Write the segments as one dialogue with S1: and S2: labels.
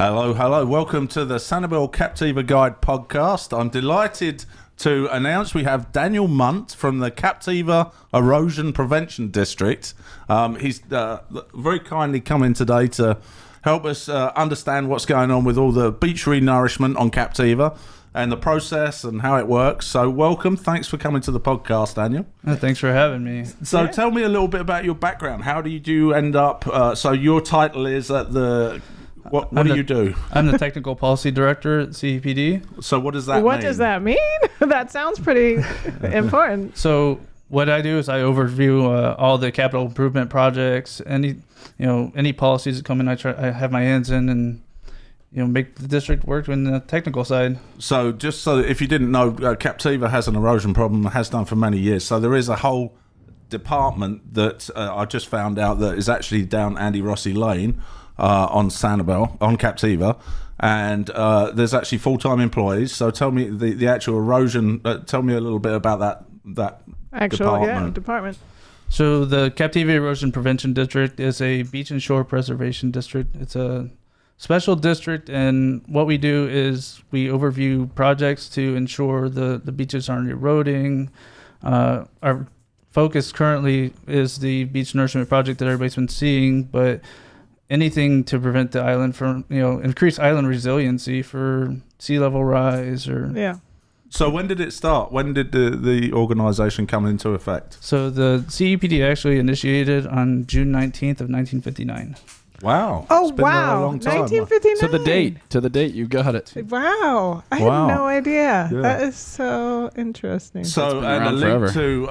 S1: Hello, hello. Welcome to the Sanibel Captiva Guide podcast. I'm delighted to announce we have Daniel Munt from the Captiva Erosion Prevention District. He's very kindly come in today to help us understand what's going on with all the beach re-nourishment on Captiva and the process and how it works. So welcome. Thanks for coming to the podcast, Daniel.
S2: Thanks for having me.
S1: So tell me a little bit about your background. How did you end up? So your title is at the... What do you do?
S2: I'm the Technical Policy Director at CEPD.
S1: So what does that mean?
S3: What does that mean? That sounds pretty important.
S2: So what I do is I overview all the capital improvement projects, any policies that come in, I have my hands in and make the district work in the technical side. So
S1: just so that if you didn't know, Captiva has an erosion problem, has done for many years. So there is a whole department that I just found out that is actually down Andy Rossi Lane on Sanibel, on Captiva, and there's actually full-time employees. So tell me the actual erosion, tell me a little bit about that department.
S2: So the Captiva Erosion Prevention District is a beach and shore preservation district. It's a special district, and what we do is we overview projects to ensure the beaches aren't eroding. Our focus currently is the beach nourishment project that everybody's been seeing, but anything to prevent the island from, increase island resiliency for sea level rise or...
S3: Yeah.
S1: So when did it start? When did the organization come into effect?
S2: So the CEPD actually initiated on June 19th of 1959.
S1: Wow.
S3: Oh,
S1: it's been
S3: wow.
S1: a long time.
S3: 1959.
S4: To the date, you got it.
S3: Wow. I had no idea. Yeah. That is so interesting.
S1: So, and a link to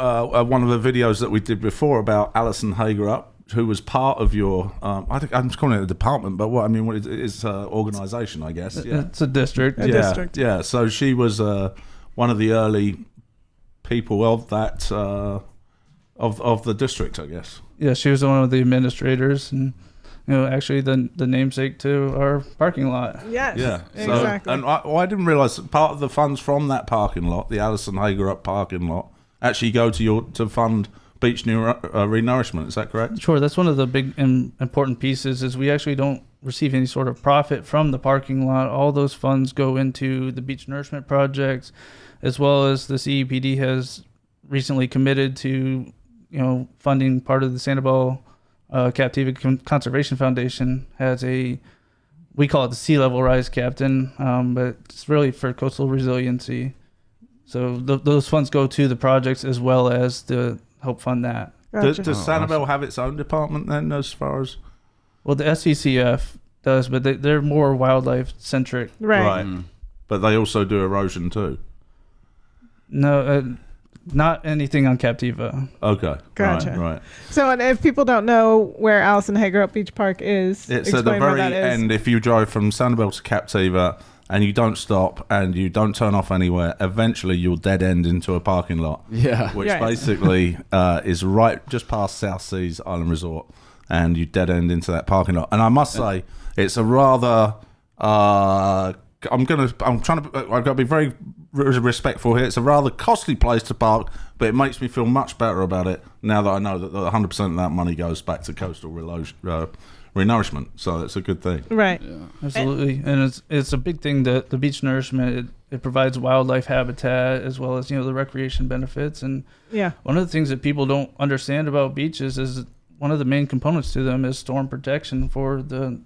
S1: one of the videos that we did before about Alison Hagerup, who was part of your, I think I'm just calling it a department, but what is organization, I guess. Yeah.
S2: It's a district.
S3: District.
S1: Yeah. So she was one of the early people of that, of the district, I guess.
S2: Yeah, she was one of the administrators and, actually the namesake to our parking lot.
S3: Yes.
S1: Yeah. So,
S3: exactly.
S1: And I didn't realize that part of the funds from that parking lot, the Alison Hagerup parking lot, actually go to fund beach re-nourishment. Is that correct?
S2: Sure. That's one of the big and important pieces is we actually don't receive any sort of profit from the parking lot. All those funds go into the beach nourishment projects, as well as the CEPD has recently committed to, funding part of the Sanibel Captiva Conservation Foundation has we call it the sea level rise captain, but it's really for coastal resiliency. So those funds go to the projects as well as to help fund that.
S3: Gotcha.
S1: Does Sanibel have its own department then, as far as?
S2: Well, the SCCF does, but they're more wildlife centric.
S3: Right.
S1: But they also do erosion too.
S2: No, not anything on Captiva.
S1: Okay.
S3: Gotcha.
S1: Right.
S3: So, and if people don't know where Alison Hagerup Beach Park is,
S1: it's at the very end. If you drive from Sanibel to Captiva and you don't stop and you don't turn off anywhere, eventually you'll dead end into a parking lot.
S4: Yeah.
S1: Which basically is right just past South Seas Island Resort, and you dead end into that parking lot. And I must say, it's a rather I've got to be very respectful here. It's a rather costly place to park, but it makes me feel much better about it now that I know that 100% of that money goes back to coastal re-nourishment. So it's a good thing.
S3: Right.
S2: Yeah, absolutely. And it's a big thing that the beach nourishment, it provides wildlife habitat as well as, the recreation benefits. And one of the things that people don't understand about beaches is one of the main components to them is storm protection for the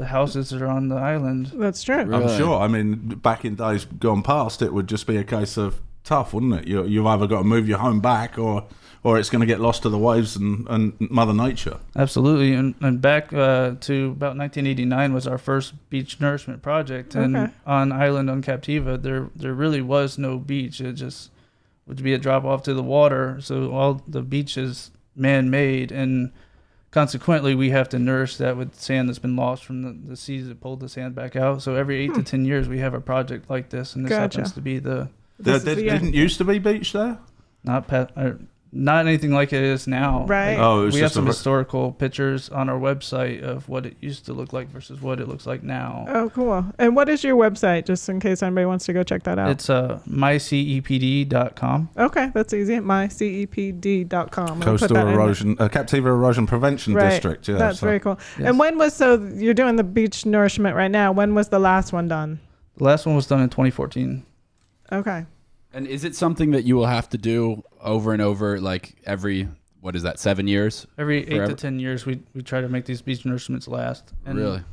S2: houses that are on the island.
S3: That's true.
S1: Really? I'm sure. I mean, back in days gone past, it would just be a case of tough, wouldn't it? You've either got to move your home back or it's going to get lost to the waves and Mother Nature.
S2: Absolutely. And back to about 1989 was our first beach nourishment project. And on island on Captiva, there really was no beach. It just would be a drop off to the water. So all the beach is man-made, and consequently, we have to nourish that with sand that's been lost from the seas that pulled the sand back out. So every 8 to 10 years, we have a project like this, and this happens to be
S1: There didn't used to be beach there?
S2: Not anything like it is now.
S3: Right.
S2: Like,
S1: Oh, it was
S2: we have
S1: just
S2: some historical pictures on our website of what it used to look like versus what it looks like now.
S3: Oh, cool. And what is your website, just in case anybody wants to go check that out?
S2: It's mycepd.com.
S3: Okay, that's easy. mycepd.com.
S1: Coastal Erosion, Captiva Erosion Prevention District. Yeah,
S3: that's very cool.
S2: Yes.
S3: And when was, so you're doing the beach nourishment right now. When was the last one done?
S2: The last one was done in 2014.
S3: Okay.
S4: And is it something that you will have to do over and over, like every, 7 years?
S2: Every 8
S4: Forever?
S2: to 10 years, we try to make these beach nourishments last. And,
S4: Really?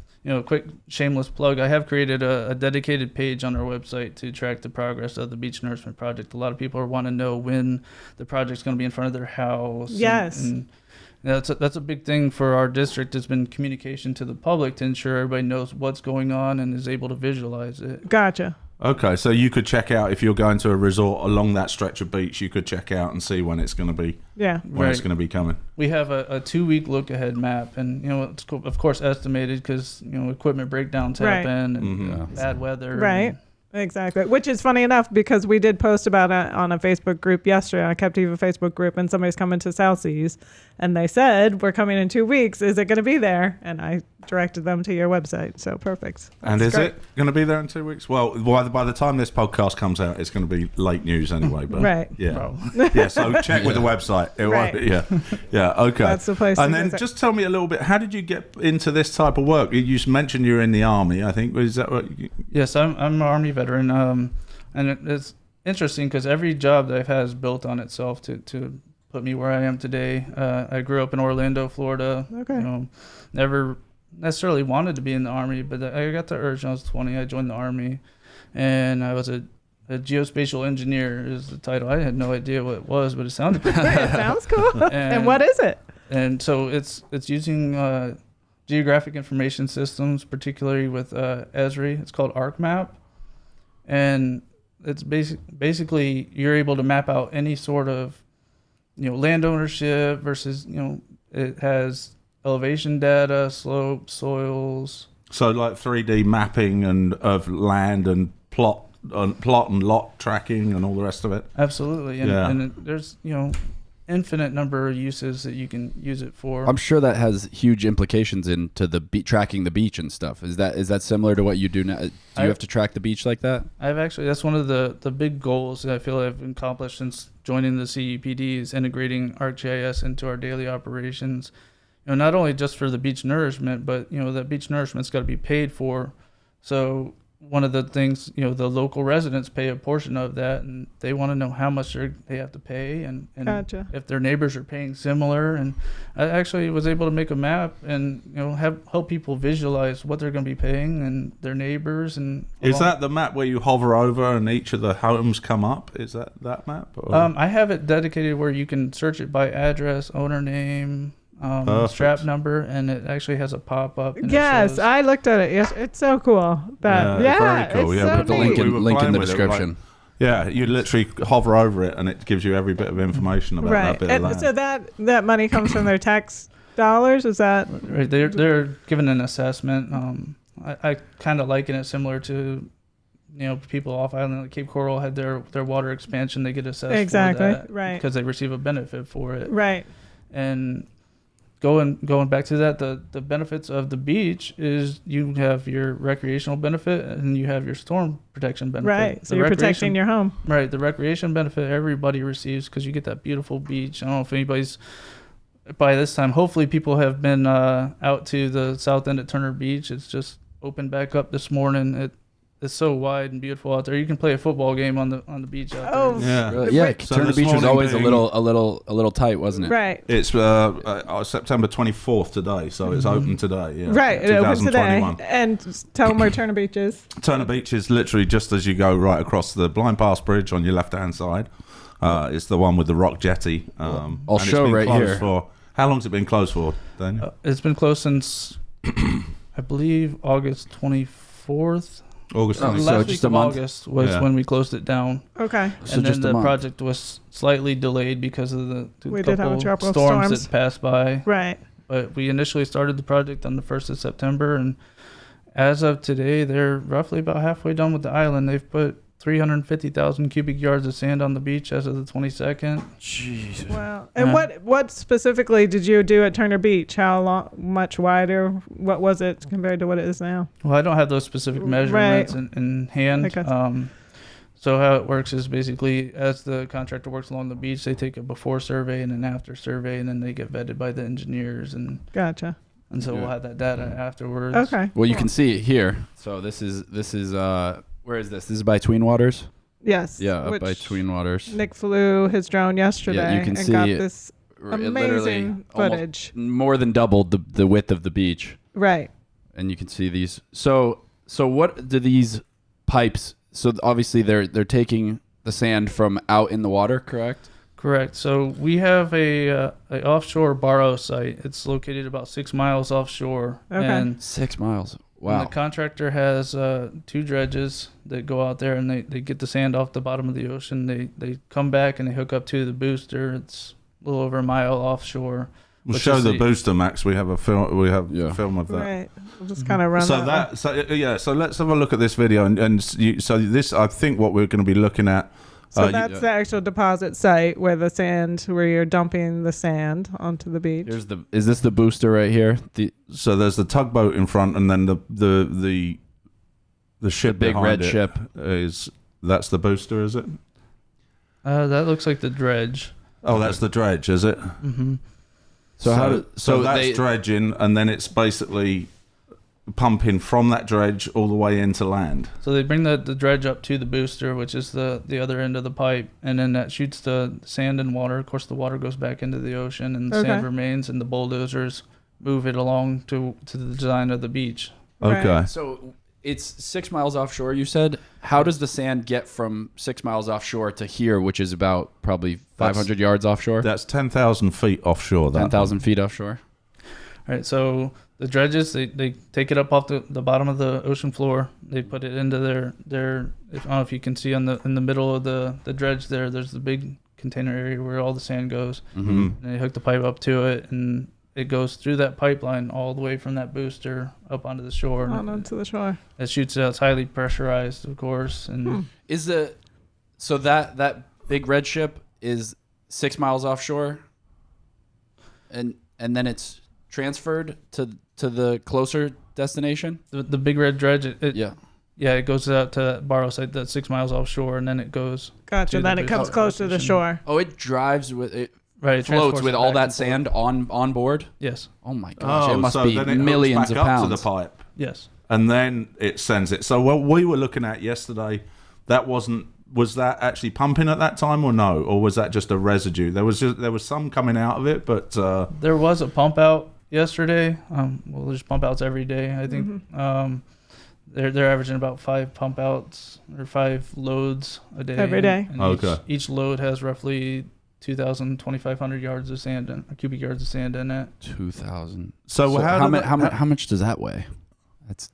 S2: Quick shameless plug. I have created a dedicated page on our website to track the progress of the beach nourishment project. A lot of people want to know when the project's going to be in front of their house.
S3: Yes.
S2: And that's a big thing for our district. Has been communication to the public to ensure everybody knows what's going on and is able to visualize it.
S3: Gotcha.
S1: Okay, so you could check out if you're going to a resort along that stretch of beach. You could check out and see when it's going to be.
S3: Yeah.
S1: When it's going to be coming.
S2: We have a 2-week look ahead map, and it's of course estimated because equipment breakdowns happen and bad weather.
S3: Right. Exactly. Which is funny enough because we did post about it on a Facebook group yesterday, on a Captiva Facebook group, and somebody's coming to South Seas, and they said, we're coming in 2 weeks. Is it going to be there? And I directed them to your website. So perfect.
S1: And is it going to be there in 2 weeks? Well, by the time this podcast comes out, it's going to be late news anyway. But
S3: right.
S1: Yeah. Yeah. So check with the website. It won't be, yeah. Yeah. Okay.
S3: That's the place.
S1: And then just tell me a little bit. How did you get into this type of work? You mentioned you're in the army. I think is that what?
S2: Yes, I'm an Army veteran. And it's interesting because every job that I've had is built on itself to put me where I am today. I grew up in Orlando, Florida.
S3: Okay.
S2: Never necessarily wanted to be in the Army, but I got the urge when I was 20. I joined the Army, and I was a geospatial engineer is the title. I had no idea what it was, but it sounded pretty good.
S3: It sounds cool. And what is it?
S2: And so it's using geographic information systems, particularly with Esri. It's called ArcMap. And it's basically you're able to map out any sort of land ownership versus it has elevation data, slope, soils.
S1: So like 3D mapping and of land and plot and lot tracking and all the rest of it.
S2: Absolutely, and there's infinite number of uses that you can use it for.
S4: I'm sure that has huge implications into the tracking the beach and stuff. Is that similar to what you do now? Do you have to track the beach like that?
S2: That's one of the big goals that I feel I've accomplished since joining the CEPD is integrating ArcGIS into our daily operations. Not only just for the beach nourishment, but that beach nourishment's got to be paid for. So one of the things, the local residents pay a portion of that, and they want to know how much they have to pay, and
S3: Gotcha.
S2: if their neighbors are paying similar. And I actually was able to make a map and help people visualize what they're going to be paying and their neighbors. And
S1: is that the map where you hover over and each of the homes come up? Is that map? Or?
S2: I have it dedicated where you can search it by address, owner name, strap number, and it actually has a pop-up.
S3: Yes, I looked at it. Yes, it's so cool.
S1: Very cool.
S3: It's
S1: Yeah,
S3: so
S4: Put the
S3: neat.
S4: link in the description.
S1: Yeah, you literally hover over it and it gives you every bit of information about that bit of land.
S3: So that money comes from their tax dollars. Is that
S2: right? They're given an assessment. I kind of liken it similar to people off island like Cape Coral had their water expansion. They get assessed for that,
S3: right?
S2: Because they receive a benefit for it,
S3: right?
S2: And going back to that, the benefits of the beach is you have your recreational benefit and you have your storm protection benefit.
S3: Right. So you're protecting your home.
S2: Right. The recreation benefit everybody receives because you get that beautiful beach. I don't know if anybody's by this time. Hopefully, people have been out to the south end at Turner Beach. It's just opened back up this morning. It's so wide and beautiful out there. You can play a football game on the beach out there.
S3: Oh,
S1: yeah.
S4: Really? Yeah, Turner Beach was always a little tight, wasn't it?
S3: Right.
S1: It's September 24th today, so it's open today. Yeah.
S3: Right, it opens today. And tell them where Turner Beach is.
S1: Turner Beach is literally just as you go right across the Blind Pass Bridge on your left-hand side. It's the one with the rock jetty.
S4: I'll show right here.
S1: How long's it been closed for, Daniel?
S2: It's been closed since, I believe, August 24th.
S1: August.
S2: Last
S4: so
S2: week
S4: just a
S2: of
S4: month?
S2: August was when we closed it down.
S3: Okay.
S4: So
S2: And then
S4: just a
S2: the
S4: month.
S2: project was slightly delayed because of the
S3: We did have a
S2: couple
S3: couple of
S2: storms
S3: storms.
S2: that passed by.
S3: Right.
S2: But we initially started the project on the 1st of September, and as of today, they're roughly about halfway done with the island. They've put 350,000 cubic yards of sand on the beach as of the 22nd.
S4: Jesus.
S3: Wow. And what specifically did you do at Turner Beach? How long, much wider? What was it compared to what it is now?
S2: Well, I don't have those specific measurements in hand.
S3: Okay.
S2: So how it works is basically as the contractor works along the beach, they take a before survey and an after survey, and then they get vetted by the engineers.
S3: Gotcha.
S2: And so we'll have that data afterwards.
S3: Okay.
S4: Well, you can see it here. So this is where is this? This is by Tween Waters.
S3: Yes.
S4: Yeah, up by Tween Waters.
S3: Nick flew his drone yesterday
S4: Yeah, you can
S3: and
S4: see
S3: got
S4: it.
S3: this
S4: It literally
S3: amazing footage.
S4: more than doubled the width of the beach.
S3: Right.
S4: And you can see these. So what do these pipes? So obviously they're taking the sand from out in the water, correct?
S2: Correct. So we have a offshore borrow site. It's located about 6 miles offshore.
S3: Okay.
S2: And
S4: 6 miles.
S2: and
S4: Wow.
S2: the contractor has 2 dredges that go out there and they get the sand off the bottom of the ocean. They come back and they hook up to the booster. It's a little over a mile offshore.
S1: We'll show the booster, Max. We have a film. We have a film of that.
S3: Right. We'll just kind of run
S1: So let's have a look at this video, so this, I think, what we're going to be looking at.
S3: So that's the actual deposit site where you're dumping the sand onto the beach.
S4: Is this the booster right here?
S1: So there's the tugboat in front, and then the ship,
S4: big
S1: behind
S4: red
S1: it
S4: ship.
S1: That's the booster, is it?
S2: That looks like the dredge.
S1: Oh, that's the dredge, is it?
S2: Mm-hmm.
S1: So that's dredging, and then it's basically pumping from that dredge all the way into land.
S2: So they bring the dredge up to the booster, which is the other end of the pipe, and then that shoots the sand and water. Of course, the water goes back into the ocean, and the sand remains, and the bulldozers move it along to the design of the beach.
S1: Okay.
S3: Right.
S4: So it's 6 miles offshore, you said. How does the sand get from 6 miles offshore to here, which is about probably 500 yards offshore?
S1: That's 10,000 feet offshore.
S4: 10,000 feet offshore.
S2: All right, so the dredges, they take it up off the bottom of the ocean floor. They put it into their I don't know if you can see in the middle of the dredge there's the big container area where all the sand goes.
S1: Mm-hmm.
S2: And they hook the pipe up to it, and it goes through that pipeline all the way from that booster up onto the shore.
S3: Onto the shore.
S2: It shoots out. It's highly pressurized, of course. And
S4: So that big red ship is 6 miles offshore, and then it's transferred to the closer destination.
S2: the big red dredge, it goes out to that borrow site that's 6 miles offshore, and then it goes.
S3: Gotcha. Then it comes close to the shore.
S4: Oh, it drives with it.
S2: Right, it
S4: floats with
S2: it
S4: all
S2: back
S4: that
S2: and forth.
S4: sand on board.
S2: Yes.
S4: Oh my gosh! It must
S1: so
S4: be
S1: then it
S4: millions
S1: hooks
S4: of
S1: back
S4: pounds.
S1: up to the pipe,
S2: Yes.
S1: and then it sends it. So what we were looking at yesterday, was that actually pumping at that time or no, or was that just a residue? There was some coming out of it, but
S2: There was a pump out yesterday. Well, there's pump outs every day. I think they're averaging about 5 pump outs or 5 loads a day.
S3: Every day.
S2: And each load has roughly 2,500 yards of sand, cubic yards of sand in it.
S4: 2,000.
S1: So
S4: how much does that weigh? That's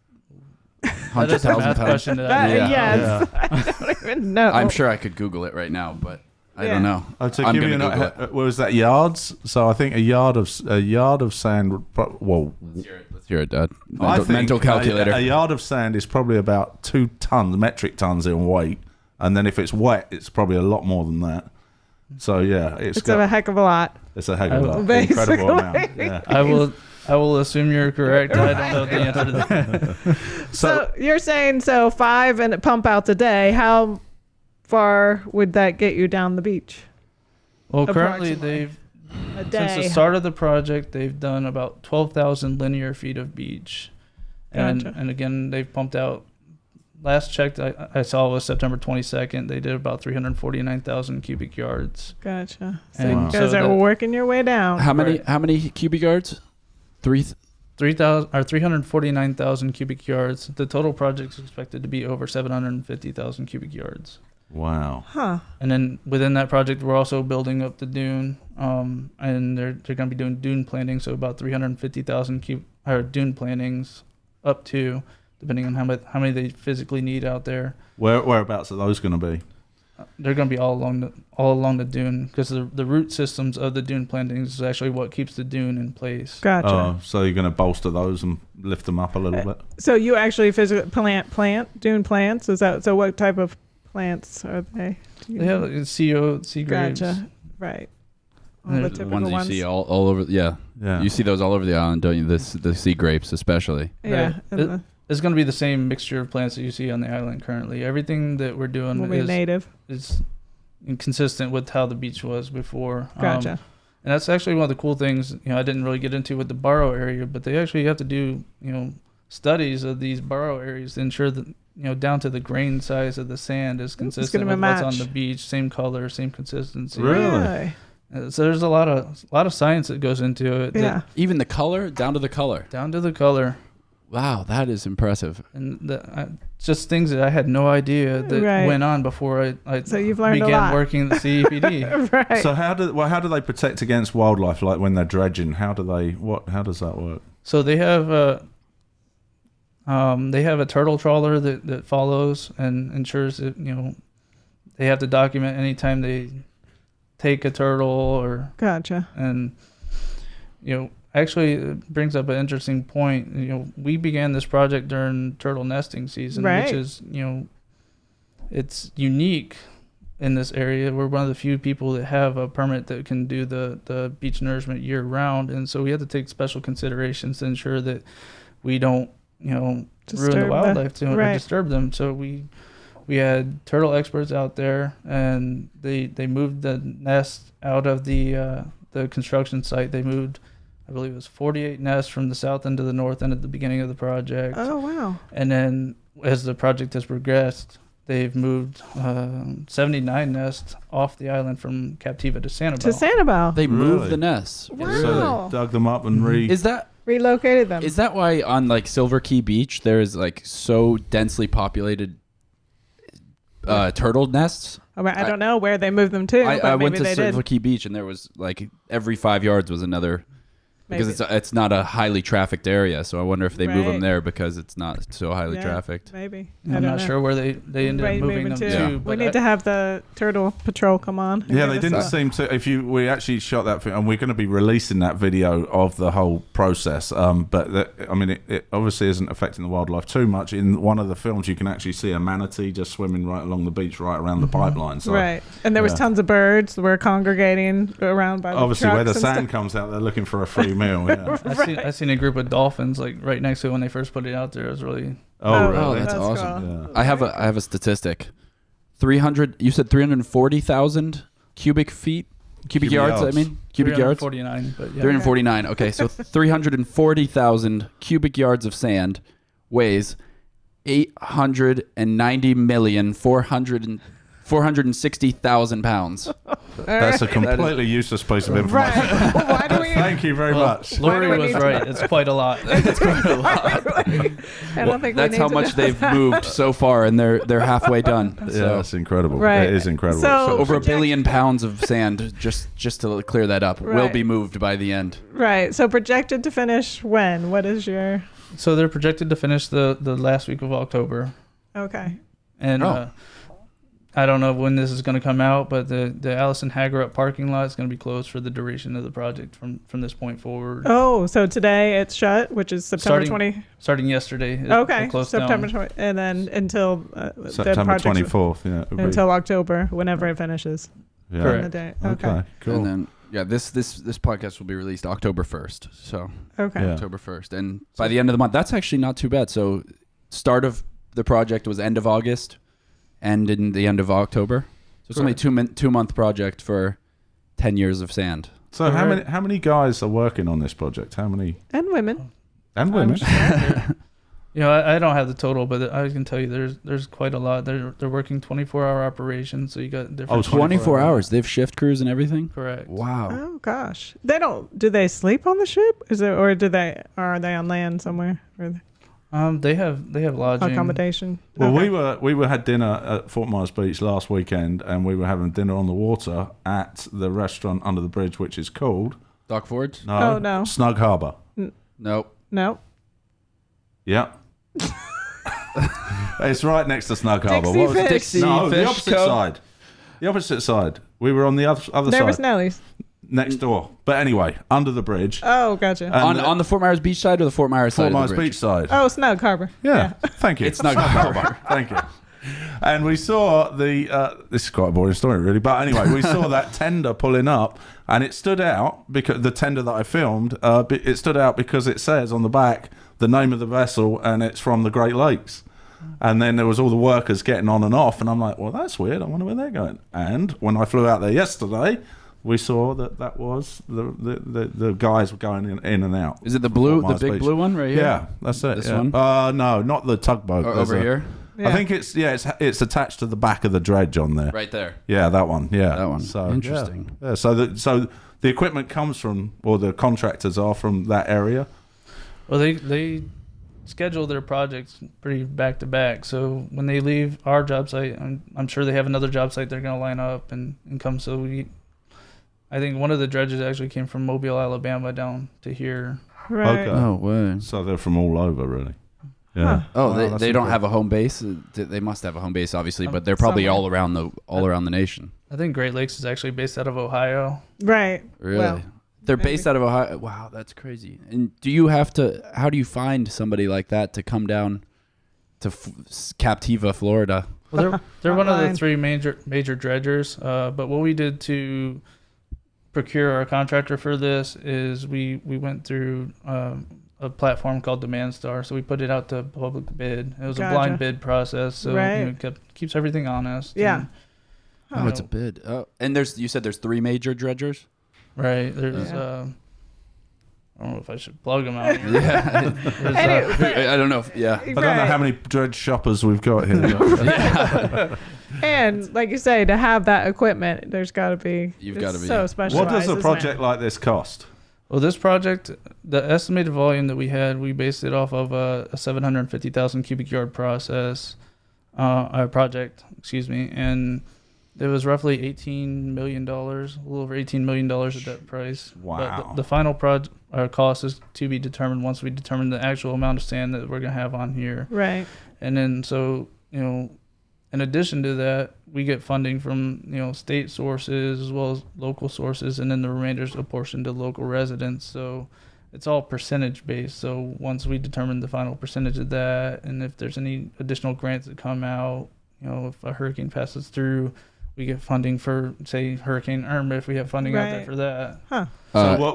S2: That is a
S4: 100,000
S2: math
S4: pounds.
S2: question that I know.
S3: Yes. I don't even know.
S4: I'm sure I could Google it right now, but I don't know.
S1: to
S4: I'm
S1: give you
S4: gonna Google it.
S1: what was that, yards? So I think a yard of sand.
S4: Let's hear it, Dad.
S1: I think
S4: Mental calculator.
S1: A yard of sand is probably about 2 metric tons in weight, and then if it's wet, it's probably a lot more than that. So yeah,
S3: it's a heck of a lot.
S1: It's a heck of a lot.
S3: Basically.
S1: Incredible amount. Yeah.
S2: I will assume you're correct. I don't know the answer to that.
S3: So you're saying 5 and pump outs a day. How far would that get you down the beach?
S2: Well, currently
S3: Approximately. A day.
S2: since the start of the project, they've done about 12,000 linear feet of beach.
S3: Gotcha.
S2: And again, they've pumped out, last checked I saw was September 22nd. They did about 349,000 cubic yards.
S3: Gotcha. So
S2: And
S3: you guys
S2: so
S3: are
S2: that-
S3: working your way down.
S4: How many cubic yards?
S2: 349,000 cubic yards. The total project is expected to be over 750,000 cubic yards.
S1: Wow.
S3: Huh.
S2: And then within that project, we're also building up the dune, and they're going to be doing dune planting, so about 350,000 dune plantings up to, depending on how many they physically need out there.
S1: Whereabouts are those going to be?
S2: They're going to be all along the dune, because the root systems of the dune plantings is actually what keeps the dune in place.
S3: Gotcha.
S1: Oh, so you're going to bolster those and lift them up a little bit?
S3: So you actually physically plant dune plants? Is that so? What type of plants are they? Do you
S2: They have
S3: know?
S2: like sea grapes.
S3: Gotcha. Right. All
S2: And
S3: the
S2: the
S3: typical
S4: ones that you
S3: ones.
S4: see all over. Yeah.
S1: Yeah.
S4: You see those all over the island, don't you? The sea grapes, especially.
S3: Yeah.
S2: Right.
S3: And the,
S2: It's going to be the same mixture of plants that you see on the island currently. Everything that we're doing
S3: will be native.
S2: is consistent with how the beach was before.
S3: Gotcha.
S2: And that's actually one of the cool things, I didn't really get into with the burrow area, but they actually have to do, studies of these burrow areas to ensure that, down to the grain size of the sand is consistent
S3: gonna
S2: with what's
S3: match.
S2: on the beach, same color, same consistency.
S1: Really?
S2: So there's a lot of science that goes into it.
S3: Yeah.
S4: Even the color, down to the color.
S2: Down to the color.
S4: Wow, that is impressive.
S2: And just things that I had no idea that
S3: Right.
S2: went on before I
S3: So you've learned a
S2: began
S3: lot.
S2: working at the CEPD.
S3: Right.
S1: So how do they protect against wildlife? Like when they're dredging, how does that work?
S2: So they have a turtle trawler that follows and ensures that they have to document anytime they take a turtle or
S3: Gotcha.
S2: and actually it brings up an interesting point. We began this project during turtle nesting season,
S3: Right.
S2: which is it's unique in this area. We're one of the few people that have a permit that can do the beach nourishment year round, and so we have to take special considerations to ensure that we don't ruin
S3: Disturb
S2: the
S3: the-
S2: wildlife or
S3: right.
S2: disturb them. So we had turtle experts out there, and they moved the nest out of the construction site. They moved, I believe it was 48 nests from the south end to the north end at the beginning of the project.
S3: Oh wow.
S2: And then as the project has progressed, they've moved 79 nests off the island from Captiva to Sanibel.
S3: To Sanibel.
S4: They
S1: Really?
S4: move the nests.
S3: Wow.
S1: So they dug them up and
S4: Is that
S3: Relocated them.
S4: why on like Silver Key Beach there is like so densely populated turtle nests?
S3: I don't know where they moved them to, but
S4: I
S3: maybe
S4: went to
S3: they
S4: Silver
S3: did.
S4: Key Beach and there was like every 5 yards was another. Because
S3: Maybe.
S4: it's not a highly trafficked area, so I wonder if they move them
S3: Right.
S4: there because it's not so highly
S3: Yeah.
S4: trafficked.
S3: Maybe.
S2: I'm not sure where they ended up moving them to.
S4: Yeah.
S3: We
S2: but
S3: need to have the turtle patrol come on. and
S1: Yeah,
S3: give
S1: they
S3: us
S1: didn't
S3: a-
S1: seem to. We actually shot that, and we're going to be releasing that video of the whole process. It obviously isn't affecting the wildlife too much. In one of the films, you can actually see a manatee just swimming right along the beach, right around the pipeline. So
S3: Right. And there was
S1: yeah.
S3: tons of birds that were congregating around by the
S1: obviously, where the
S3: trucks and
S1: sand comes out, they're looking for a free meal. Yeah.
S2: I seen a group of dolphins like right next to it when they first put it out there. It was really
S1: Oh,
S3: Oh,
S1: really?
S4: Oh, that's
S3: That's
S4: awesome.
S3: cool.
S1: Yeah.
S4: I have a statistic. 300. You said 340,000 cubic yards. I mean cubic yards.
S2: 349, but yeah.
S4: 349. Okay, so 340,000 cubic yards of sand weighs 890,460,000 pounds.
S1: That's a completely useless piece of information.
S3: Right. Why do we?
S1: Thank you very much.
S2: Lori
S3: Why do we
S2: was
S3: need
S2: right. It's quite a lot.
S3: I don't think
S4: That's
S3: we need
S4: how
S3: to
S4: much
S3: know.
S4: they've moved so far, and they're halfway done.
S1: Yeah,
S4: So
S1: that's incredible.
S3: Right.
S1: It is incredible.
S3: So-
S4: over a
S3: project-
S4: billion pounds of sand, just to clear that up, will
S3: Right.
S4: be moved by the end.
S3: Right. So projected to finish when? What is your?
S2: So they're projected to finish the last week of October,
S3: Okay.
S2: and
S4: Oh.
S2: I don't know when this is going to come out, but the Allison Hagerup parking lot is going to be closed for the duration of the project from this point forward.
S3: Oh, so today it's shut, which is September
S2: Starting
S3: 20.
S2: Starting yesterday. it
S3: Okay.
S2: closed
S3: September
S2: down.
S3: 20, and then until the
S1: September
S3: project's-
S1: 24th. Yeah. it'll be-
S3: Until October, whenever it finishes.
S1: yeah.
S2: Correct.
S3: On the day. Okay.
S1: Okay. Cool.
S4: And then this podcast will be released October 1st. So
S3: Okay.
S1: Yeah.
S4: October 1st, and by the end of the month, that's actually not too bad. So start of the project was end of August, and in the end of October. So it's only
S2: Correct.
S4: 2-month project for 10 years of sand.
S1: So how many guys are working on this project? How many?
S3: And women.
S1: And women.
S2: I don't have the total, but I can tell you there's quite a lot. They're working 24-hour operations, so you got different.
S4: 24 hours. They have shift crews and everything.
S2: Correct.
S4: Wow.
S3: Oh gosh. They don't. Do they sleep on the ship? Or are they on land somewhere? Or
S2: They have lodging.
S3: accommodation.
S1: Well,
S3: Okay.
S1: we had dinner at Fort Myers Beach last weekend, and we were having dinner on the water at the restaurant under the bridge, which is called
S4: Dock Forge?
S3: Oh, no.
S1: Snug Harbor.
S4: Nope.
S3: No.
S1: Yeah. It's right next to Snug Harbor.
S3: Dixie
S1: What was it?
S3: Fish.
S4: Dixie
S1: No, the
S4: Fish
S1: opposite
S4: Co.
S1: side. The opposite side. We were on the other
S3: There was
S1: side,
S3: Nellie's.
S1: next door. But anyway, under the bridge.
S3: Oh, gotcha.
S1: And
S4: On the Fort Myers Beach side or the Fort Myers
S1: Fort
S4: side
S1: Myers
S4: of the bridge?
S1: Beach side.
S3: Oh, Snug Harbor.
S1: Yeah. Thank you.
S4: It's Snug Harbor.
S1: Thank you. And we saw this is quite a boring story, really. But anyway, we saw that tender pulling up, and it stood out because the tender that I filmed, it stood out because it says on the back the name of the vessel, and it's from the Great Lakes. And then there was all the workers getting on and off, and I'm like, well, that's weird. I wonder where they're going. And when I flew out there yesterday, we saw that was the guys were going in and out.
S4: Is it the big blue one right here?
S1: Yeah, that's it.
S4: This one?
S1: No, not the tugboat.
S4: Over here?
S3: Yeah.
S1: I think it's attached to the back of the dredge on there.
S4: Right there.
S1: Yeah, that one. Yeah,
S4: That one.
S1: So
S4: Interesting.
S1: Yeah. So the equipment comes from, or the contractors are from that area.
S2: Well, they schedule their projects pretty back to back. So when they leave our job site, I'm sure they have another job site they're going to line up and come. So I think one of the dredges actually came from Mobile, Alabama down to here.
S3: Right.
S1: Okay.
S4: Oh, way.
S1: So they're from all over, really. Yeah.
S3: Huh.
S4: Oh,
S1: Wow,
S4: they don't have a home base. They must have a home base, obviously, but they're probably
S3: somewhere.
S4: all around the nation.
S2: I think Great Lakes is actually based out of Ohio.
S3: Right.
S4: Really?
S3: Well,
S4: They're
S3: maybe.
S4: based out of Ohio. Wow, that's crazy. And how do you find somebody like that to come down to Captiva, Florida?
S2: Well, they're one of the
S3: Hotline.
S2: three major dredgers. But what we did to procure our contractor for this is we went through a platform called Demand Star. So we put it out to public bid. It was a
S3: Gotcha.
S2: blind bid process. So
S3: Right.
S2: it keeps everything honest.
S3: Yeah.
S2: And,
S4: Oh, it's a bid. Oh, and you said there's three major dredgers?
S2: right. There's
S3: Yeah.
S2: I don't know if I should plug them out.
S4: Yeah.
S2: There's,
S3: Anyway,
S4: I don't know. Yeah.
S1: I don't know how many dredge shoppers we've got here.
S4: Yeah.
S3: And like you say, to have that equipment, there's got to be.
S4: You've
S3: it's
S4: gotta be-
S3: so specialized.
S1: What does a
S3: isn't it?
S1: project like this cost?
S2: Well, this project, the estimated volume that we had, we based it off of a 750,000 cubic yard project, excuse me, and it was roughly $18 million, a little over $18 million at that price.
S1: Wow.
S2: But the final cost is to be determined once we determine the actual amount of sand that we're going to have on here.
S3: Right.
S2: And then, so, in addition to that, we get funding from, state sources as well as local sources, and then the remainder is apportioned to local residents. So it's all percentage based. So once we determine the final percentage of that, and if there's any additional grants that come out, if a hurricane passes through, we get funding for, say, Hurricane Irma, if we have funding out there
S3: Right.
S2: for that.
S3: Huh.
S1: So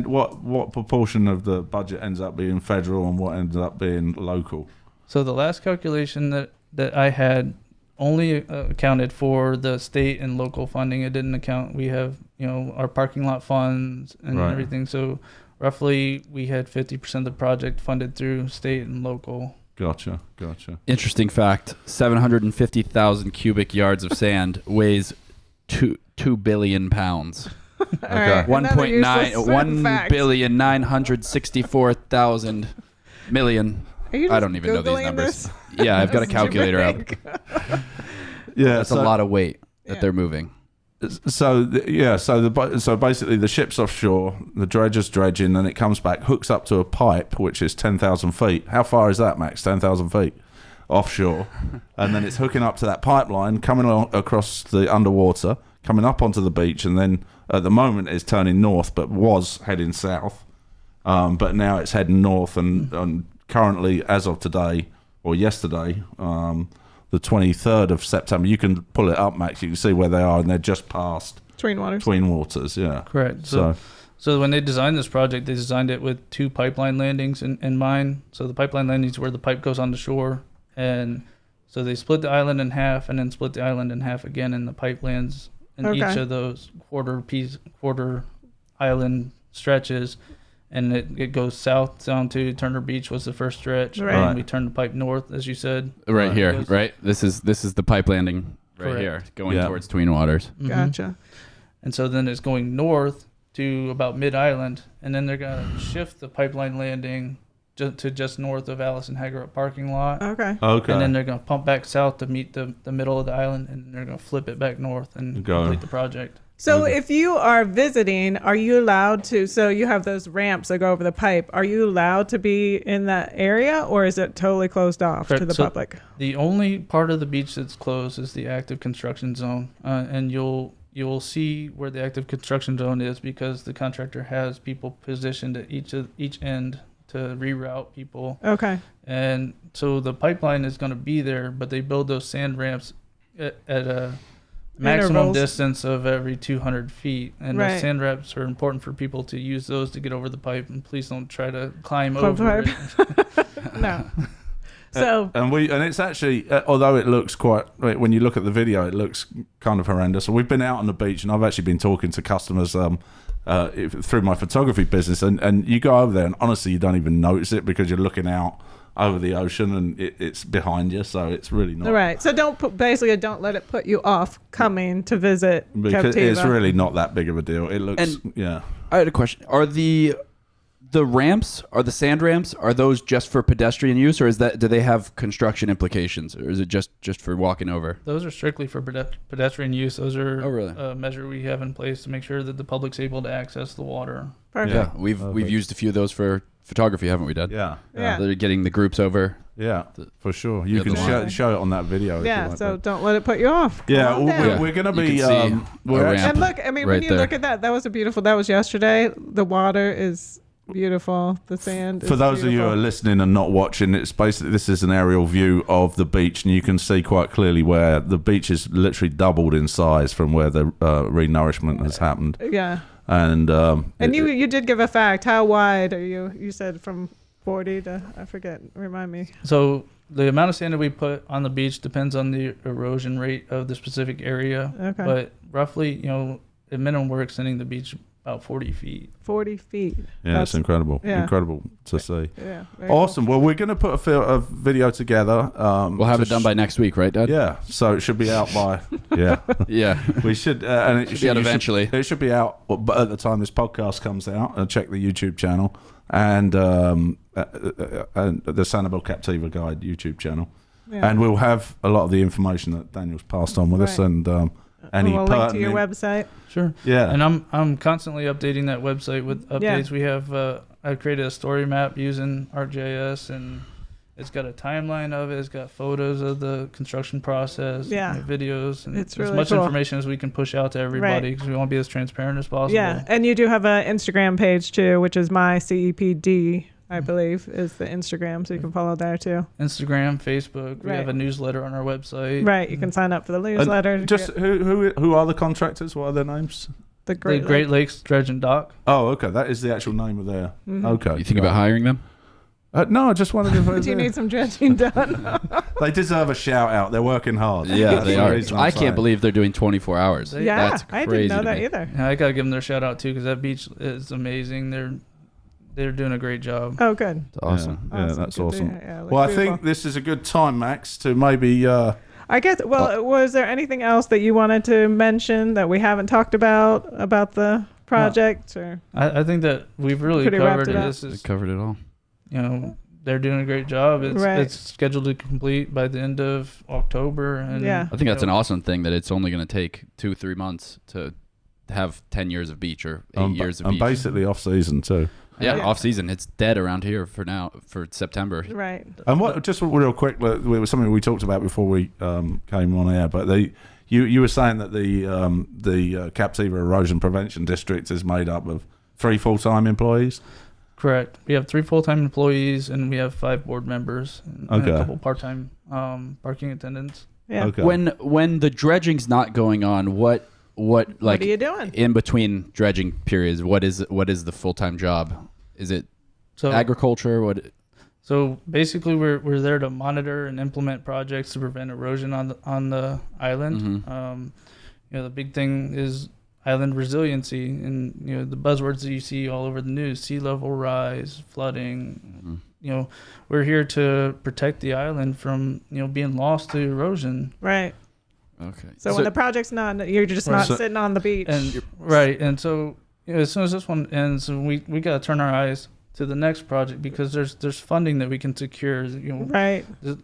S1: what proportion of the budget ends up being federal and what ends up being local?
S2: So the last calculation that I had only accounted for the state and local funding. It didn't account. We have, our parking lot funds and
S1: Right.
S2: everything. So roughly we had 50% of the project funded through state and local.
S1: Gotcha.
S4: Interesting fact: 750,000 cubic yards of sand weighs 2 billion pounds.
S3: All right.
S4: One
S3: Another
S4: point
S3: useless
S4: nine one
S3: fact.
S4: billion 964,000 million.
S3: Are you
S4: I
S3: just
S4: don't even know these
S3: Googling
S4: numbers.
S3: this?
S4: Yeah, I've got a
S3: That's
S4: calculator out.
S3: big.
S1: Yeah,
S4: That's a lot of weight that
S3: Yeah.
S4: they're moving.
S1: So basically the ship's offshore, the dredger's dredging, and it comes back, hooks up to a pipe which is 10,000 feet. How far is that, Max? 10,000 feet offshore, and then it's hooking up to that pipeline, coming along across the underwater, coming up onto the beach, and then at the moment it's turning north, but was heading south. But now it's heading north, and currently, as of today or yesterday, the 23rd of September, you can pull it up, Max. You can see where they are, and they're just past
S3: Twin Waters.
S1: Twin Waters. Yeah,
S2: Correct.
S1: So
S2: So when they designed this project, they designed it with 2 pipeline landings in mind. So the pipeline landings is where the pipe goes on the shore. And so they split the island in half and then split the island in half again, and the pipe lands in
S3: Okay.
S2: each of those quarter island stretches. And it goes south down to Turner Beach was the first stretch.
S3: Right.
S2: And we turned the pipe north, as you said.
S4: Right here,
S2: Goes-
S4: right? This is the pipe landing right
S2: Correct.
S4: here, going
S1: Yeah.
S4: towards Twin Waters.
S2: Mhm.
S3: Gotcha.
S2: And so then it's going north to about mid-island, and then they're going to shift the pipeline landing to just north of Allison Haggard parking lot.
S3: Okay.
S1: okay.
S2: And then they're going to pump back south to meet the middle of the island, and they're going to flip it back north and
S1: Go.
S2: complete the project.
S3: So
S1: Okay.
S3: if you are visiting, are you allowed to? So you have those ramps that go over the pipe. Are you allowed to be in that area, or is it totally closed off to
S2: Correct.
S3: the
S2: So-
S3: public?
S2: The only part of the beach that's closed is the active construction zone, and you'll see where the active construction zone is because the contractor has people positioned at each end to reroute people.
S3: Okay.
S2: And so the pipeline is going to be there, but they build those sand ramps at a maximum
S3: Intervals.
S2: distance of every 200 feet. And
S3: Right.
S2: those sand ramps are important for people to use those to get over the pipe. And please don't try to climb
S3: Climb the
S2: over
S3: pipe.
S2: it.
S3: No. So
S1: and it's actually, although it looks quite, when you look at the video, it looks kind of horrendous. So we've been out on the beach, and I've actually been talking to customers through my photography business, and you go over there, and honestly, you don't even notice it because you're looking out over the ocean, and it's behind you, so it's really not.
S3: right. So don't let it put you off coming to visit
S1: Because
S3: Captiva.
S1: it's really not that big of a deal. It looks,
S4: And-
S1: yeah.
S4: I had a question. Are the ramps, are the sand ramps, are those just for pedestrian use, or do they have construction implications, or is it just for walking over?
S2: Those are strictly for pedestrian use. Those are
S4: Oh, really?
S2: a measure we have in place to make sure that the public's able to access the water.
S3: Perfect.
S4: Yeah, we've used a few of those for photography, haven't we, Dad?
S1: Yeah,
S3: Yeah.
S4: They're getting the groups over.
S1: yeah, for sure. You
S4: Yeah,
S1: can
S4: the line.
S1: show it on that video. if you
S3: Yeah,
S1: like,
S3: so
S1: but-
S3: don't let it put you off.
S1: yeah,
S3: Calm down.
S1: we're going to
S4: You
S1: be.
S4: can see
S1: We're
S4: a
S1: actually-
S4: ramp.
S3: And look, I mean, when
S4: right
S3: you
S4: there.
S3: look at that that was yesterday. The water is beautiful. The sand
S1: For
S3: is
S1: those of you who
S3: beautiful.
S1: are listening and not watching, it's basically, this is an aerial view of the beach, and you can see quite clearly where the beach is literally doubled in size from where the re-nourishment has happened.
S3: Yeah.
S1: And
S3: You did give a fact. How wide are you? You said from 40 to, I forget. Remind me.
S2: So the amount of sand that we put on the beach depends on the erosion rate of the specific area.
S3: Okay.
S2: But roughly, at minimum, we're extending the beach about 40 feet.
S3: 40 feet.
S1: yeah, it's incredible.
S3: yeah.
S1: Incredible to see.
S3: Yeah. very
S1: Awesome. Well, we're going to put a video together.
S4: We'll have it done by next week, right, Dad?
S1: Yeah, so it should be out by. Yeah,
S4: Yeah.
S1: we should. And it
S4: Should be out eventually.
S1: It should be out at the time this podcast comes out. Check the YouTube channel and the Sanibel Captiva Guide YouTube channel,
S3: Yeah.
S1: and we'll have a lot of the information that Daniel's passed on with us,
S3: Right.
S1: and
S3: And
S1: any
S3: we'll link to your
S1: pertinent-
S3: website.
S2: Sure.
S1: Yeah,
S2: And I'm constantly updating that website with updates. We have I've created a story map using ArcGIS, and it's got a timeline of it. It's got photos of the construction process,
S3: Yeah.
S2: videos, and
S3: It's
S2: as
S3: really
S2: much
S3: cool.
S2: information as we can push out to everybody because we want to be as transparent as possible.
S3: Yeah. And you do have an Instagram page too, which is my CEPD, I believe, is the Instagram. So you can follow there too.
S2: Instagram, Facebook. We
S3: Right.
S2: have a newsletter on our website.
S3: Right. You can sign up for the newsletter.
S1: And just who are the contractors? What are their names?
S3: the
S2: The Great Lakes Dredge and Dock.
S1: Oh, okay, that is the actual name of their.
S3: Mhm.
S1: Okay,
S4: You think about hiring them?
S1: No, I just wondered if
S3: Do you need some dredging done?
S1: they deserve a shout out. They're working hard.
S4: Yeah,
S1: That's
S4: they
S1: the
S4: are.
S1: reason I'm
S4: I
S1: saying.
S4: can't believe they're doing 24 hours.
S3: Yeah.
S4: That's
S3: I
S4: crazy
S3: didn't know
S4: to
S3: that
S4: me.
S3: either.
S2: Yeah, I gotta give them their shout out too because that beach is amazing. They're doing a great job.
S3: Oh, good.
S4: It's awesome.
S1: Yeah, that's
S3: Good to
S1: awesome.
S3: hear. Yeah, it looks
S1: Well, I
S3: beautiful.
S1: think this is a good time, Max, to maybe.
S3: I guess. Well, was there anything else that you wanted to mention that we haven't talked about the project? Or
S2: I think that we've really
S3: Pretty wrapped
S2: covered
S3: it
S2: it.
S3: up.
S2: This
S4: They
S2: is,
S4: covered it all.
S2: they're doing a great job. It's
S3: Right.
S2: it's scheduled to complete by the end of October. And
S3: Yeah.
S4: I think that's an awesome thing that it's only going to take 2-3 months to have 10 years of beach or 8 years of
S1: and
S4: beach.
S1: basically off season too.
S4: Yeah,
S3: Yeah.
S4: off season. It's dead around here for now, for September.
S3: right.
S1: And what? Just real quick, it was something we talked about before we came on air. But you were saying that the Captiva Erosion Prevention District is made up of 3 full-time employees.
S2: Correct. We have 3 full-time employees and we have 5 board members and
S1: Okay.
S2: a couple part-time parking attendants.
S3: Yeah.
S1: Okay.
S4: When the dredging's not going on, what
S3: What
S4: like
S3: are you doing?
S4: in between dredging periods? What is the full-time job? Is it
S2: So
S4: agriculture? What?
S2: So basically, we're there to monitor and implement projects to prevent erosion on the island.
S4: Mhm.
S2: The big thing is island resiliency, and the buzzwords that you see all over the news: sea level rise, flooding.
S4: Mhm.
S2: We're here to protect the island from being lost to erosion.
S3: Right.
S4: Okay.
S3: So, when the project's not, you're just not
S1: So-
S3: sitting on the beach.
S2: And and so as soon as this one ends, we got to turn our eyes to the next project because there's funding that we can secure.
S3: right.
S2: we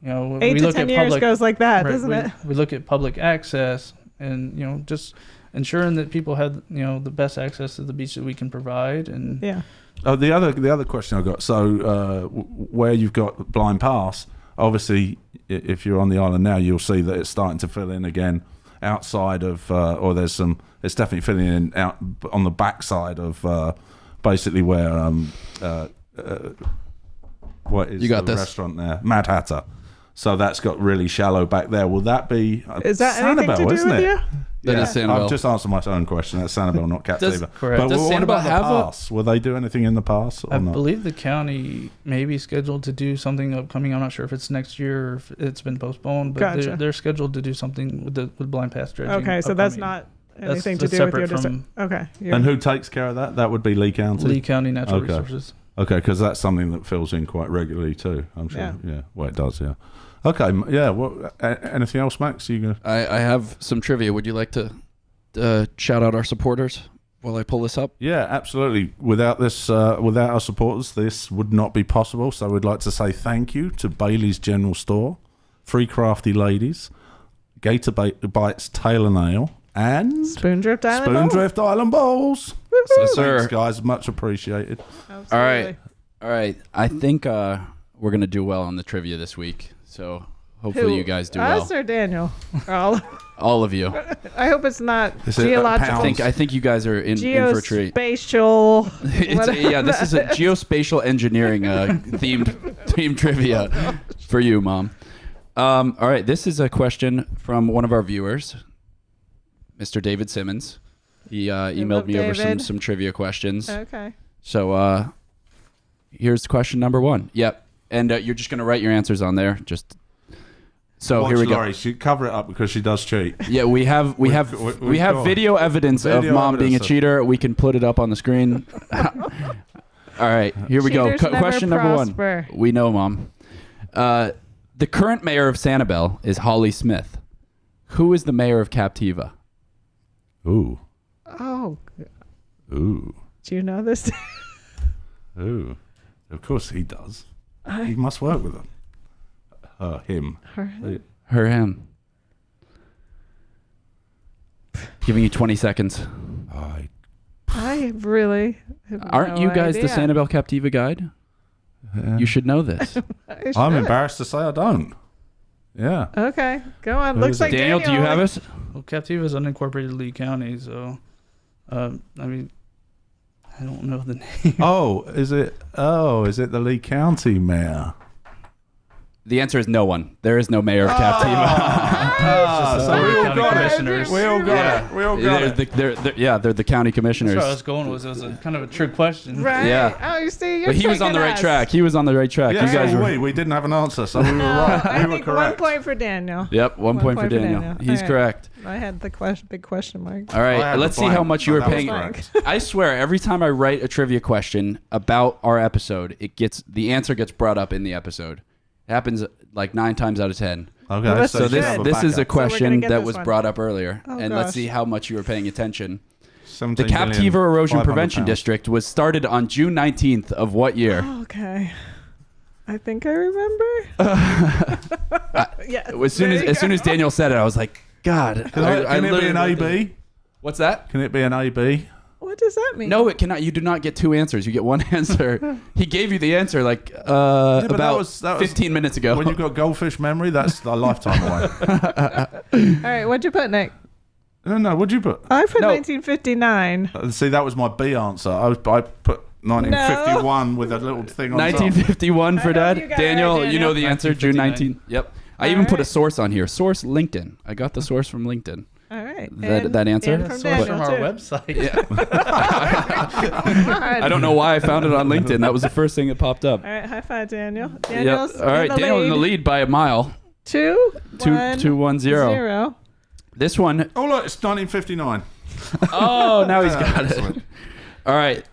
S3: 8 to
S2: look
S3: 10
S2: at
S3: years
S2: public,
S3: goes like that,
S2: right,
S3: doesn't it?
S2: we look at public access and just ensuring that people have the best access to the beach that we can provide. And
S3: Yeah.
S1: Oh, the other question I got. So where you've got Blind Pass, obviously, if you're on the island now, you'll see that it's starting to fill in again outside of, or it's definitely filling in out on the backside of basically where what is
S4: You got
S1: the
S4: this.
S1: restaurant there? Mad Hatter. So that's got really shallow back there. Will that be
S3: Is that anything to do
S1: isn't
S3: with
S1: it?
S3: you?
S4: That is Sanibel.
S1: I've just answered my own question. That's Sanibel, not Captiva.
S2: Correct.
S1: But
S4: Does
S1: what
S4: Sanibel
S1: about the
S4: have a-
S1: pass? Will they do anything in the pass or
S2: I
S1: not?
S2: believe the county may be scheduled to do something upcoming. I'm not sure if it's next year or if it's been postponed, but
S3: Gotcha.
S2: they're scheduled to do something with blind pass dredging.
S3: Okay, so that's
S2: upcoming.
S3: not anything
S2: That's
S3: to do with your
S2: separate
S3: district. Okay.
S1: And who takes care of that? That would be Lee County.
S2: Lee County Natural
S1: Okay.
S2: Resources.
S1: Okay, because that's something that fills in quite regularly too. I'm sure.
S3: Yeah.
S1: Yeah. Well, it does. Yeah. Okay. Yeah. Well, anything else, Max? You go.
S4: I have some trivia. Would you like to shout out our supporters while I pull this up?
S1: Yeah, absolutely. Without this, without our supporters, this would not be possible. So we'd like to say thank you to Bailey's General Store, Three Crafty Ladies, Gator Bites Tail and Ale, and
S3: Spoondrift Island?
S1: Spoondrift Island Bowls.
S4: Yes, sir.
S1: Thanks, guys. Much appreciated.
S3: Absolutely.
S4: All right. I think we're gonna do well on the trivia this week. So hopefully you guys do well.
S3: Us or Daniel? All.
S4: All of you.
S3: I hope it's not
S1: Is it,
S3: geological.
S4: I think you guys are in for a treat.
S3: Geospatial.
S4: This is a geospatial engineering themed trivia for you, Mom. All right, this is a question from one of our viewers, Mr. David Simmons. He emailed
S3: love
S4: me over
S3: David.
S4: some trivia questions.
S3: Okay.
S4: So here's question number 1. Yep, and you're just gonna write your answers on there. So
S1: Watch
S4: here we go.
S1: Laurie. She cover it up because she does cheat.
S4: Yeah, we have video evidence of
S1: Video
S4: Mom being a
S1: evidence of-
S4: cheater. We can put it up on the screen. All right, here we go.
S3: Cheaters never
S4: Question number 1.
S3: prosper.
S4: We know, Mom. The current mayor of Sanibel is Holly Smith. Who is the mayor of Captiva?
S1: Ooh.
S3: Oh,
S1: Ooh.
S3: do you know this?
S1: Ooh. Of course he does. He must work with them. Him.
S4: Him. Giving you 20 seconds.
S3: I really have
S4: Aren't
S3: no
S4: you guys the
S3: idea.
S4: Sanibel Captiva guide? You should know this.
S3: I
S1: I'm
S3: should.
S1: embarrassed to say I don't. Yeah.
S3: Okay, go on.
S1: Who
S3: Looks
S1: is
S3: like
S1: it?
S4: Daniel, do you have us?
S2: Well, Captiva is unincorporated Lee County, so I mean, I don't know the name.
S1: Is it the Lee County mayor?
S4: The answer is no one. There is no mayor of Captiva.
S1: So we all
S2: county
S1: got
S2: commissioners.
S1: it. We all got it. We all got it.
S4: They're the county commissioners.
S2: That's where I was going. It was a kind of a trick question.
S3: Right.
S4: Yeah.
S3: Oh, you see, you're
S4: But he was on the right track. He was on the right track.
S1: Yeah,
S4: You guys
S1: so
S4: were.
S1: we didn't have an answer, so we were
S3: No,
S1: right.
S3: I
S1: We were
S3: think
S1: correct.
S3: 1 point for Daniel.
S4: Yep, 1 point for Daniel. He's
S3: All right.
S4: correct.
S3: I had the big question mark.
S4: All
S1: I
S4: right,
S1: had
S4: let's
S1: the
S4: see how
S1: blank,
S4: much you
S1: but
S4: were
S1: that was
S4: paying.
S1: correct.
S4: I swear, every time I write a trivia question about our episode, the answer gets brought up in the episode. It happens like 9 times out of 10.
S1: Okay,
S3: Well, that's
S4: So
S3: good.
S4: this is a
S3: So we're
S4: question
S3: gonna get
S4: that
S3: this
S4: was
S3: one.
S4: brought up earlier,
S3: Oh,
S4: and let's
S3: gosh.
S4: see how much you were paying attention. The
S1: 17 billion,
S4: Captiva Erosion
S1: 500
S4: Prevention
S1: pounds.
S4: District was started on June 19th of what year?
S3: Okay. I think I remember. Yeah.
S4: As soon as Daniel said it, I was like, God.
S1: Can it be an
S4: literally-
S1: AB?
S4: What's that?
S1: Can it be an AB?
S3: What does that mean?
S4: No, it cannot. You do not get 2 answers. You get 1 answer. He gave you the answer like
S1: but that
S4: about
S1: was
S4: 15 minutes ago.
S1: When you've got goldfish memory, that's a lifetime away.
S3: All right, what'd you put, Nick?
S1: No, what'd you put?
S3: I put
S4: No.
S3: 1959.
S1: See, that was my B answer. I put 1951 with a little thing on top.
S4: 1951 for
S3: I hope
S4: Dad.
S3: you got it
S4: Daniel,
S3: right,
S4: you know the
S2: Daniel.
S4: answer. June 19th. Yep. I even put a
S3: right.
S4: source on here. Source LinkedIn. I got the source from LinkedIn.
S3: All right.
S4: That answer?
S3: And
S2: That's
S3: from
S2: sourced
S3: Daniel,
S2: from our
S3: too.
S2: website.
S4: I don't know why I found it on LinkedIn. That was the first thing that popped up.
S3: All right, high five, Daniel.
S4: Yep.
S3: Daniel's
S4: All right, Daniel in the lead by a mile.
S3: 2-1-0.
S4: 2-1-0. This one.
S1: Oh, look, it's 1959.
S4: Oh, now he's got it.
S1: Excellent.
S4: All right.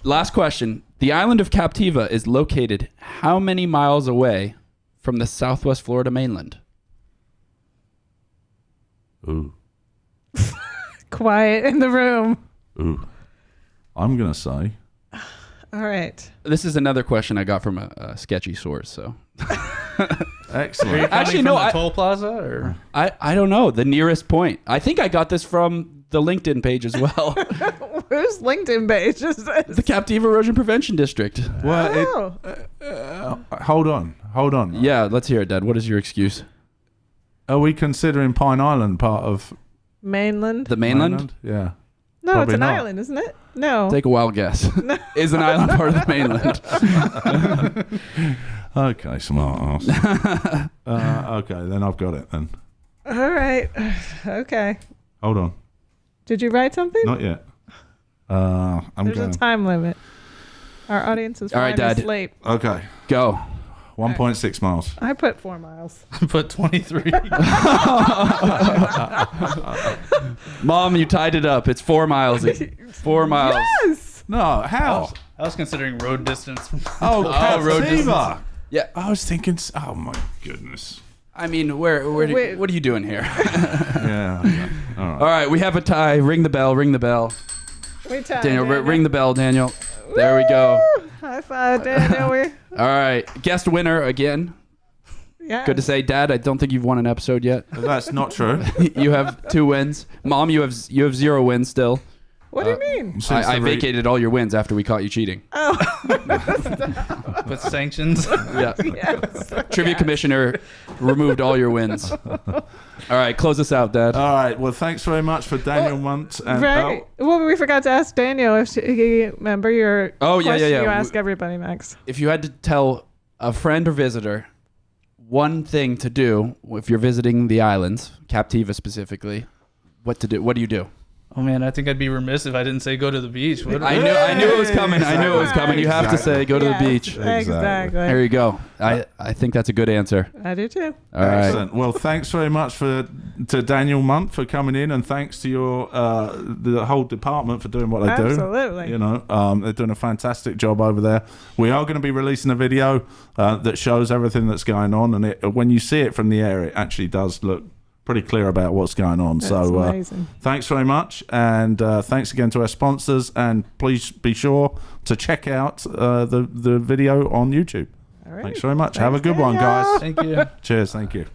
S4: Last question. The island of Captiva is located how many miles away from the Southwest Florida mainland?
S1: Ooh.
S3: Quiet in the room.
S1: Ooh. I'm going to say.
S3: All right.
S4: This is another question I got from a sketchy source. So
S1: Excellent.
S4: Actually,
S2: Coming
S4: no,
S2: from the
S4: I-
S2: toll plaza or
S4: I don't know the nearest point. I think I got this from the LinkedIn page as well.
S3: Whose LinkedIn page is this?
S4: The Captiva Erosion Prevention District.
S1: Well,
S3: Oh,
S1: hold on.
S4: Yeah, let's hear it, Dad. What is your excuse?
S1: Are we considering Pine Island part of
S3: mainland.
S4: The mainland?
S1: Yeah.
S3: No,
S1: Probably
S3: it's an
S1: not.
S3: island, isn't it? No.
S4: Take a wild guess. Is an island part of the mainland?
S1: Okay, smart ass. Okay, then I've got it then.
S3: All right. Okay.
S1: Hold on.
S3: Did you write something?
S1: Not yet. I'm
S3: There's
S1: going.
S3: a time limit. Our audience is
S4: All right,
S3: falling
S4: Dad.
S3: asleep.
S1: Okay.
S4: Go.
S1: 1.6 miles.
S3: I put 4 miles.
S2: Put 23.
S4: Mom, you tied it up. It's 4 miles. 4 miles.
S3: Yes.
S1: No, how?
S2: I was considering road distance.
S1: Oh,
S4: road
S1: Captiva.
S4: Yeah.
S1: I was thinking, oh my goodness.
S4: I mean,
S3: Wait.
S4: what are you doing here?
S1: Yeah. Okay. All right.
S4: All right, we have a tie. Ring the bell. Ring the bell.
S3: We tied,
S4: Daniel, ring the bell, Daniel. There we go.
S3: Woo! High five, Daniel.
S4: All right, guest winner again.
S3: Yeah.
S4: Good to say, Dad. I don't think you've won an episode yet.
S1: That's not true.
S4: You have 2 wins. Mom, you have 0 wins still.
S3: What do you mean?
S1: Since
S4: I
S1: the re-
S4: vacated all your wins after we caught you cheating.
S3: Oh,
S2: With sanctions.
S4: Yeah.
S3: yes.
S4: Trivia commissioner removed all your wins. All right, close us out, Dad.
S1: All right. Well, thanks very much for Daniel Munt. And,
S3: Right. Well, we forgot to ask Daniel if he remember your
S4: Oh, yeah,
S3: question
S4: yeah.
S3: you ask everybody, Max.
S4: If you had to tell a friend or visitor one thing to do if you're visiting the islands, Captiva specifically, what do you do?
S2: Oh man, I think I'd be remiss if I didn't say go to the beach. What
S4: I knew it was coming. I knew it was coming. You have to say go to the beach.
S3: Exactly.
S4: There you go. I think that's a good answer.
S3: I do too.
S4: All right.
S1: Excellent. Well, thanks very much to Daniel Munt for coming in, and thanks to your the whole department for doing what they do.
S3: Absolutely.
S1: You know, they're doing a fantastic job over there. We are going to be releasing a video that shows everything that's going on, and when you see it from the air, it actually does look pretty clear about what's going on.
S3: That's
S1: So
S3: amazing.
S1: thanks very much, and thanks again to our sponsors, and please be sure to check out the video on YouTube.
S3: All right.
S1: Thanks very much. Have a
S3: Thanks,
S1: good one,
S3: Daniel.
S1: guys.
S2: Thank you.
S1: Cheers. Thank you.